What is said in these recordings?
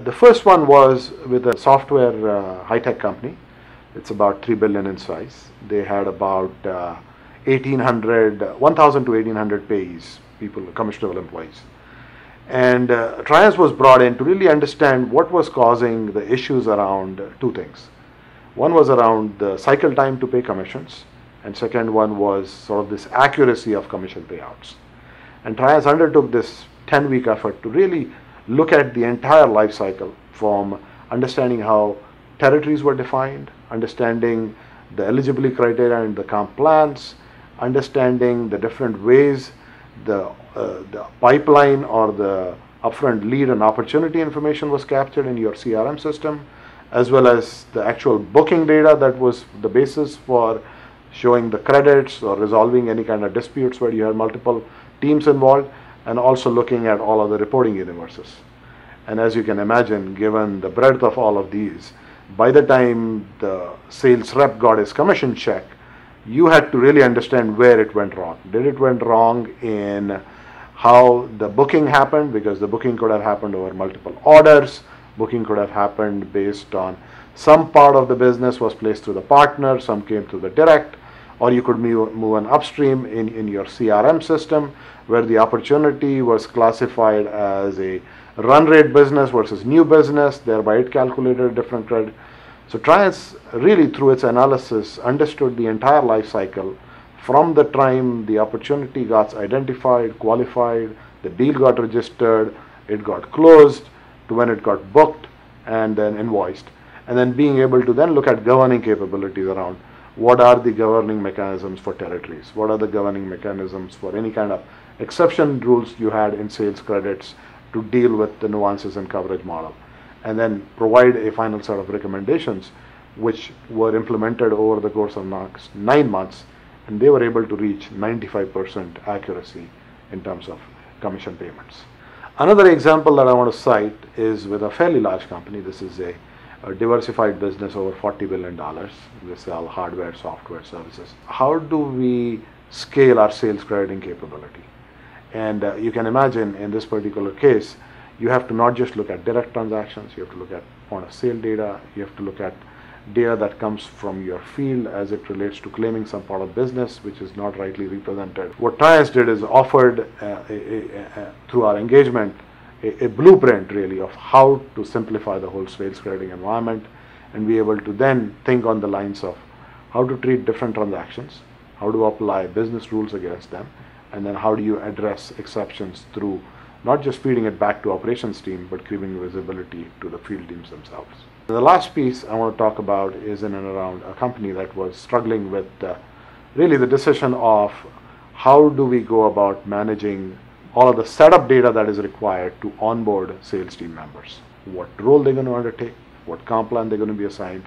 The first one was with a software high-tech company. It's about 3 billion in size. They had about 1,000 to 1,800 payees, people, commissionable employees. And Trianz was brought in to really understand what was causing the issues around two things. One was around the cycle time to pay commissions, and second one was sort of this accuracy of commission payouts. And Trianz undertook this 10-week effort to really look at the entire life cycle, from understanding how territories were defined, understanding the eligibility criteria and the comp plans, understanding the different ways the pipeline or the upfront lead and opportunity information was captured in your CRM system, as well as the actual booking data that was the basis for showing the credits or resolving any kind of disputes where you had multiple teams involved, and also looking at all of the reporting universes. And as you can imagine, given the breadth of all of these, by the time the sales rep got his commission check, you had to really understand where it went wrong. Did it went wrong in how the booking happened, because the booking could have happened over multiple orders, booking could have happened based on some part of the business was placed through the partner, some came through the direct, or you could move an upstream in your CRM system where the opportunity was classified as a run rate business versus new business, thereby it calculated a different credit. So Trianz really, through its analysis, understood the entire life cycle from the time the opportunity got identified, qualified, the deal got registered, it got closed, to when it got booked and then invoiced, and then being able to then look at governing capabilities around what are the governing mechanisms for territories, what are the governing mechanisms for any kind of exception rules you had in sales credits to deal with the nuances in coverage model, and then provide a final set of recommendations which were implemented over the course of next 9 months, and they were able to reach 95% accuracy in terms of commission payments. Another example that I want to cite is with a fairly large company. This is a diversified business, over $40 billion. We sell hardware, software, services. How do we scale our sales crediting capability? And you can imagine in this particular case, you have to not just look at direct transactions, you have to look at point of sale data, you have to look at data that comes from your field as it relates to claiming some part of business which is not rightly represented. What Trianz did is offered, through our engagement, a blueprint really of how to simplify the whole sales crediting environment and be able to then think on the lines of how to treat different transactions, how to apply business rules against them, and then how do you address exceptions through not just feeding it back to operations team, but giving visibility to the field teams themselves. The last piece I want to talk about is in and around a company that was struggling with really the decision of how do we go about managing all of the setup data that is required to onboard sales team members. What role they're going to undertake, what comp plan they're going to be assigned,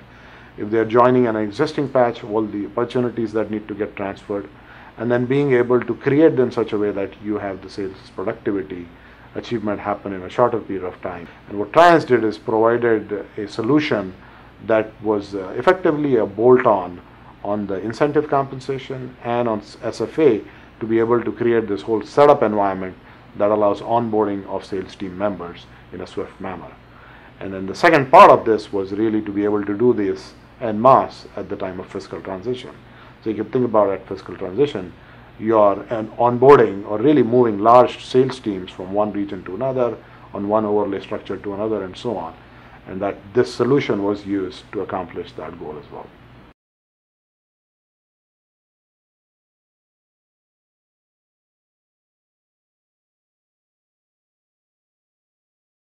if they're joining an existing patch, all the opportunities that need to get transferred, and then being able to create them in such a way that you have the sales productivity achievement happen in a shorter period of time. And what Trianz did is provided a solution that was effectively a bolt-on on the incentive compensation and on SFA to be able to create this whole setup environment that allows onboarding of sales team members in a swift manner. And then the second part of this was really to be able to do this en masse at the time of fiscal transition. So you can think about at fiscal transition, you're onboarding or really moving large sales teams from one region to another, on one overlay structure to another, and so on. And that this solution was used to accomplish that goal as well.